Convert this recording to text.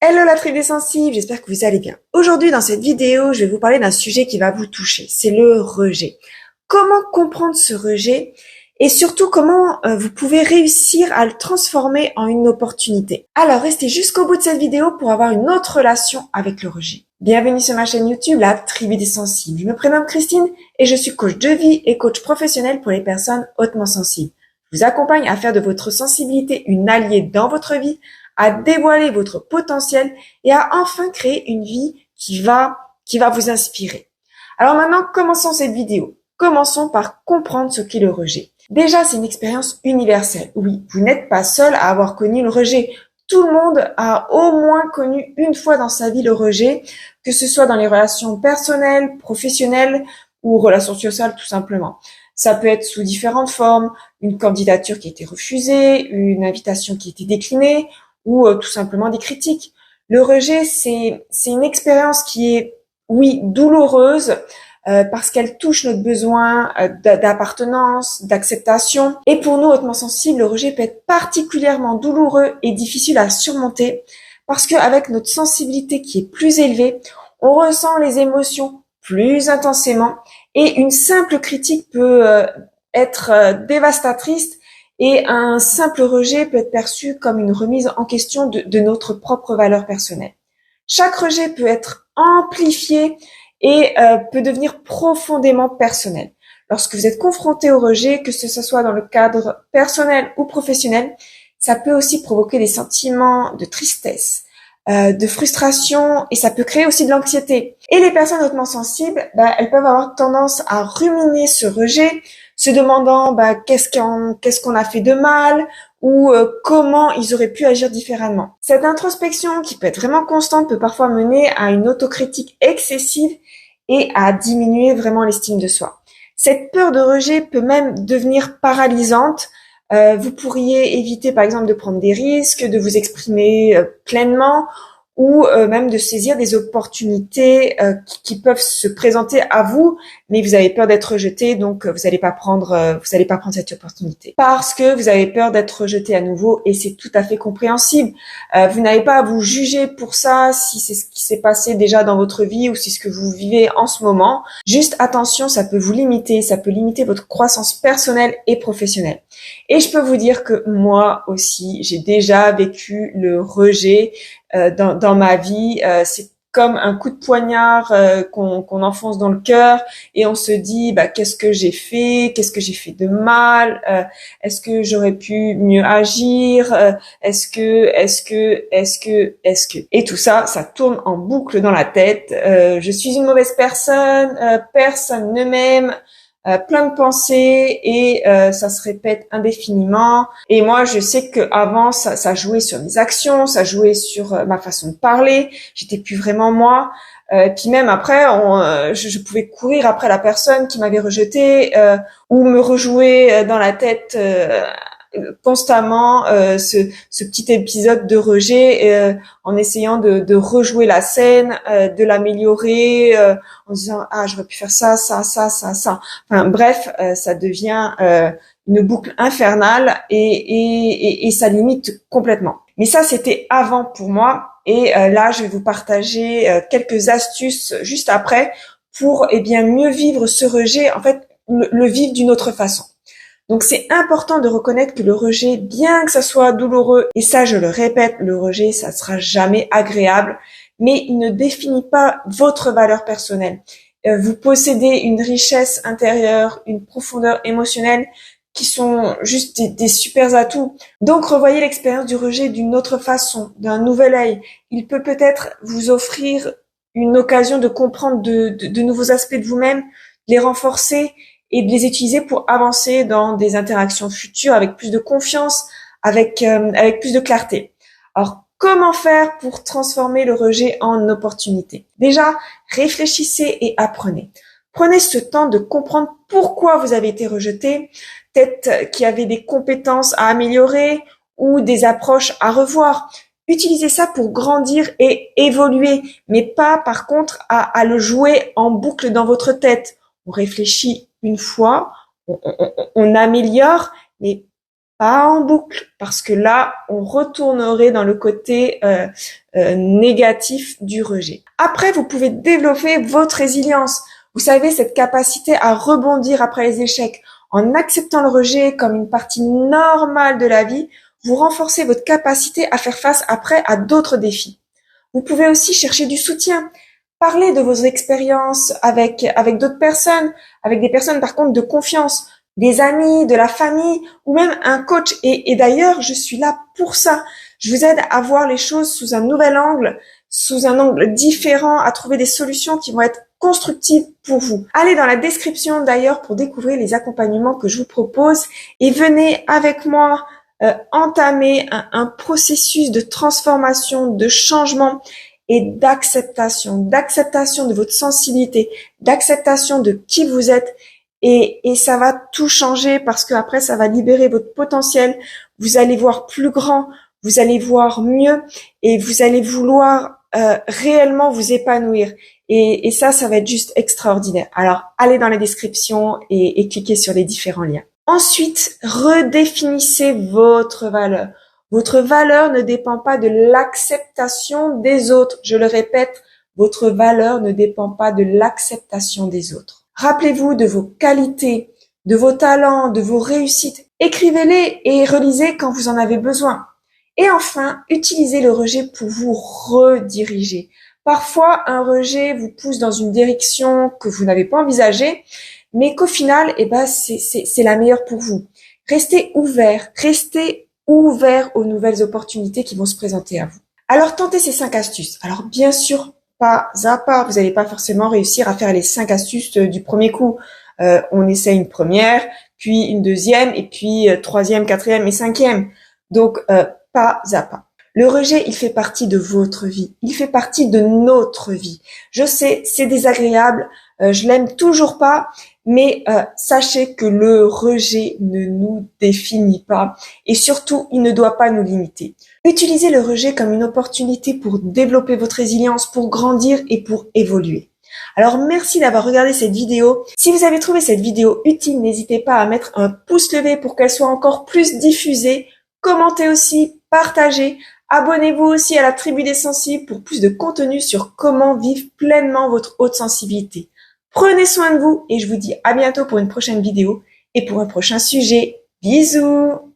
Hello la tribu des sensibles, j'espère que vous allez bien. Aujourd'hui dans cette vidéo, je vais vous parler d'un sujet qui va vous toucher, c'est le rejet. Comment comprendre ce rejet et surtout comment vous pouvez réussir à le transformer en une opportunité. Alors restez jusqu'au bout de cette vidéo pour avoir une autre relation avec le rejet. Bienvenue sur ma chaîne YouTube, la tribu des sensibles. Je me prénomme Christine et je suis coach de vie et coach professionnel pour les personnes hautement sensibles. Je vous accompagne à faire de votre sensibilité une alliée dans votre vie, à dévoiler votre potentiel et à enfin créer une vie qui va vous inspirer. Alors maintenant, commençons cette vidéo. Commençons par comprendre ce qu'est le rejet. Déjà, c'est une expérience universelle. Oui, vous n'êtes pas seul à avoir connu le rejet. Tout le monde a au moins connu une fois dans sa vie le rejet, que ce soit dans les relations personnelles, professionnelles ou relations sociales tout simplement. Ça peut être sous différentes formes, une candidature qui a été refusée, une invitation qui a été déclinée, ou tout simplement des critiques. Le rejet, c'est une expérience qui est, oui, douloureuse parce qu'elle touche notre besoin d'appartenance, d'acceptation. Et pour nous, hautement sensibles, le rejet peut être particulièrement douloureux et difficile à surmonter parce qu'avec notre sensibilité qui est plus élevée, on ressent les émotions plus intensément et une simple critique peut être dévastatrice. Et un simple rejet peut être perçu comme une remise en question de notre propre valeur personnelle. Chaque rejet peut être amplifié et peut devenir profondément personnel. Lorsque vous êtes confronté au rejet, que ce soit dans le cadre personnel ou professionnel, ça peut aussi provoquer des sentiments de tristesse, de frustration et ça peut créer aussi de l'anxiété. Et les personnes hautement sensibles, elles peuvent avoir tendance à ruminer ce rejet, se demandant qu'est-ce qu'on a fait de mal ou comment ils auraient pu agir différemment. Cette introspection qui peut être vraiment constante peut parfois mener à une autocritique excessive et à diminuer vraiment l'estime de soi. Cette peur de rejet peut même devenir paralysante. Vous pourriez éviter par exemple de prendre des risques, de vous exprimer pleinement ou même de saisir des opportunités qui peuvent se présenter à vous, mais vous avez peur d'être rejeté, donc vous n'allez pas prendre cette opportunité parce que vous avez peur d'être rejeté à nouveau et c'est tout à fait compréhensible. Vous n'avez pas à vous juger pour ça si c'est ce qui s'est passé déjà dans votre vie ou si c'est ce que vous vivez en ce moment. Juste attention, ça peut vous limiter, ça peut limiter votre croissance personnelle et professionnelle. Et je peux vous dire que moi aussi, j'ai déjà vécu le rejet dans ma vie. C'est comme un coup de poignard qu'on enfonce dans le cœur et on se dit qu'est-ce que j'ai fait de mal, est-ce que j'aurais pu mieux agir, est-ce que et tout ça tourne en boucle dans la tête. Je suis une mauvaise personne, personne ne m'aime. Plein de pensées et ça se répète indéfiniment. Et moi, je sais que avant, ça jouait sur mes actions, ça jouait sur ma façon de parler. J'étais plus vraiment moi. Puis même après, je pouvais courir après la personne qui m'avait rejetée ou me rejouer dans la tête constamment ce petit épisode de rejet en essayant de rejouer la scène, de l'améliorer en disant j'aurais pu faire ça. Enfin bref, ça devient une boucle infernale et ça limite complètement. Mais ça c'était avant pour moi et là je vais vous partager quelques astuces juste après pour mieux vivre ce rejet, en fait le vivre d'une autre façon. Donc c'est important de reconnaître que le rejet, bien que ça soit douloureux, et ça je le répète, le rejet ça sera jamais agréable, mais il ne définit pas votre valeur personnelle. Vous possédez une richesse intérieure, une profondeur émotionnelle qui sont juste des super atouts. Donc revoyez l'expérience du rejet d'une autre façon, d'un nouvel œil. Il peut peut-être vous offrir une occasion de comprendre de nouveaux aspects de vous-même, de les renforcer et de les utiliser pour avancer dans des interactions futures avec plus de confiance, avec plus de clarté. Alors, comment faire pour transformer le rejet en opportunité? Déjà, réfléchissez et apprenez. Prenez ce temps de comprendre pourquoi vous avez été rejeté, peut-être qu'il y avait des compétences à améliorer ou des approches à revoir. Utilisez ça pour grandir et évoluer, mais pas par contre à le jouer en boucle dans votre tête. On réfléchit une fois, on améliore, mais pas en boucle, parce que là, on retournerait dans le côté négatif du rejet. Après, vous pouvez développer votre résilience. Vous savez, cette capacité à rebondir après les échecs. En acceptant le rejet comme une partie normale de la vie, vous renforcez votre capacité à faire face après à d'autres défis. Vous pouvez aussi chercher du soutien. Parler de vos expériences avec d'autres personnes, avec des personnes par contre de confiance, des amis, de la famille ou même un coach. Et d'ailleurs, je suis là pour ça. Je vous aide à voir les choses sous un nouvel angle, sous un angle différent, à trouver des solutions qui vont être constructives pour vous. Allez dans la description d'ailleurs pour découvrir les accompagnements que je vous propose et venez avec moi entamer un processus de transformation, de changement et d'acceptation de votre sensibilité, d'acceptation de qui vous êtes. Et ça va tout changer parce que après ça va libérer votre potentiel. Vous allez voir plus grand, vous allez voir mieux et vous allez vouloir réellement vous épanouir. Et ça va être juste extraordinaire. Alors allez dans la description et cliquez sur les différents liens. Ensuite, redéfinissez votre valeur. Votre valeur ne dépend pas de l'acceptation des autres. Je le répète, votre valeur ne dépend pas de l'acceptation des autres. Rappelez-vous de vos qualités, de vos talents, de vos réussites. Écrivez-les et relisez quand vous en avez besoin. Et enfin, utilisez le rejet pour vous rediriger. Parfois, un rejet vous pousse dans une direction que vous n'avez pas envisagée, mais qu'au final, c'est la meilleure pour vous. Restez ouvert aux nouvelles opportunités qui vont se présenter à vous. Alors, tentez ces 5 astuces. Alors, bien sûr, pas à pas. Vous n'allez pas forcément réussir à faire les 5 astuces du premier coup. On essaie une première, puis une deuxième, et puis troisième, quatrième et cinquième. Donc, pas à pas. Le rejet, il fait partie de votre vie. Il fait partie de notre vie. Je sais, c'est désagréable. Je l'aime toujours pas. Mais sachez que le rejet ne nous définit pas et surtout, il ne doit pas nous limiter. Utilisez le rejet comme une opportunité pour développer votre résilience, pour grandir et pour évoluer. Alors merci d'avoir regardé cette vidéo. Si vous avez trouvé cette vidéo utile, n'hésitez pas à mettre un pouce levé pour qu'elle soit encore plus diffusée. Commentez aussi, partagez. Abonnez-vous aussi à la Tribu des Sensibles pour plus de contenu sur comment vivre pleinement votre haute sensibilité. Prenez soin de vous et je vous dis à bientôt pour une prochaine vidéo et pour un prochain sujet. Bisous!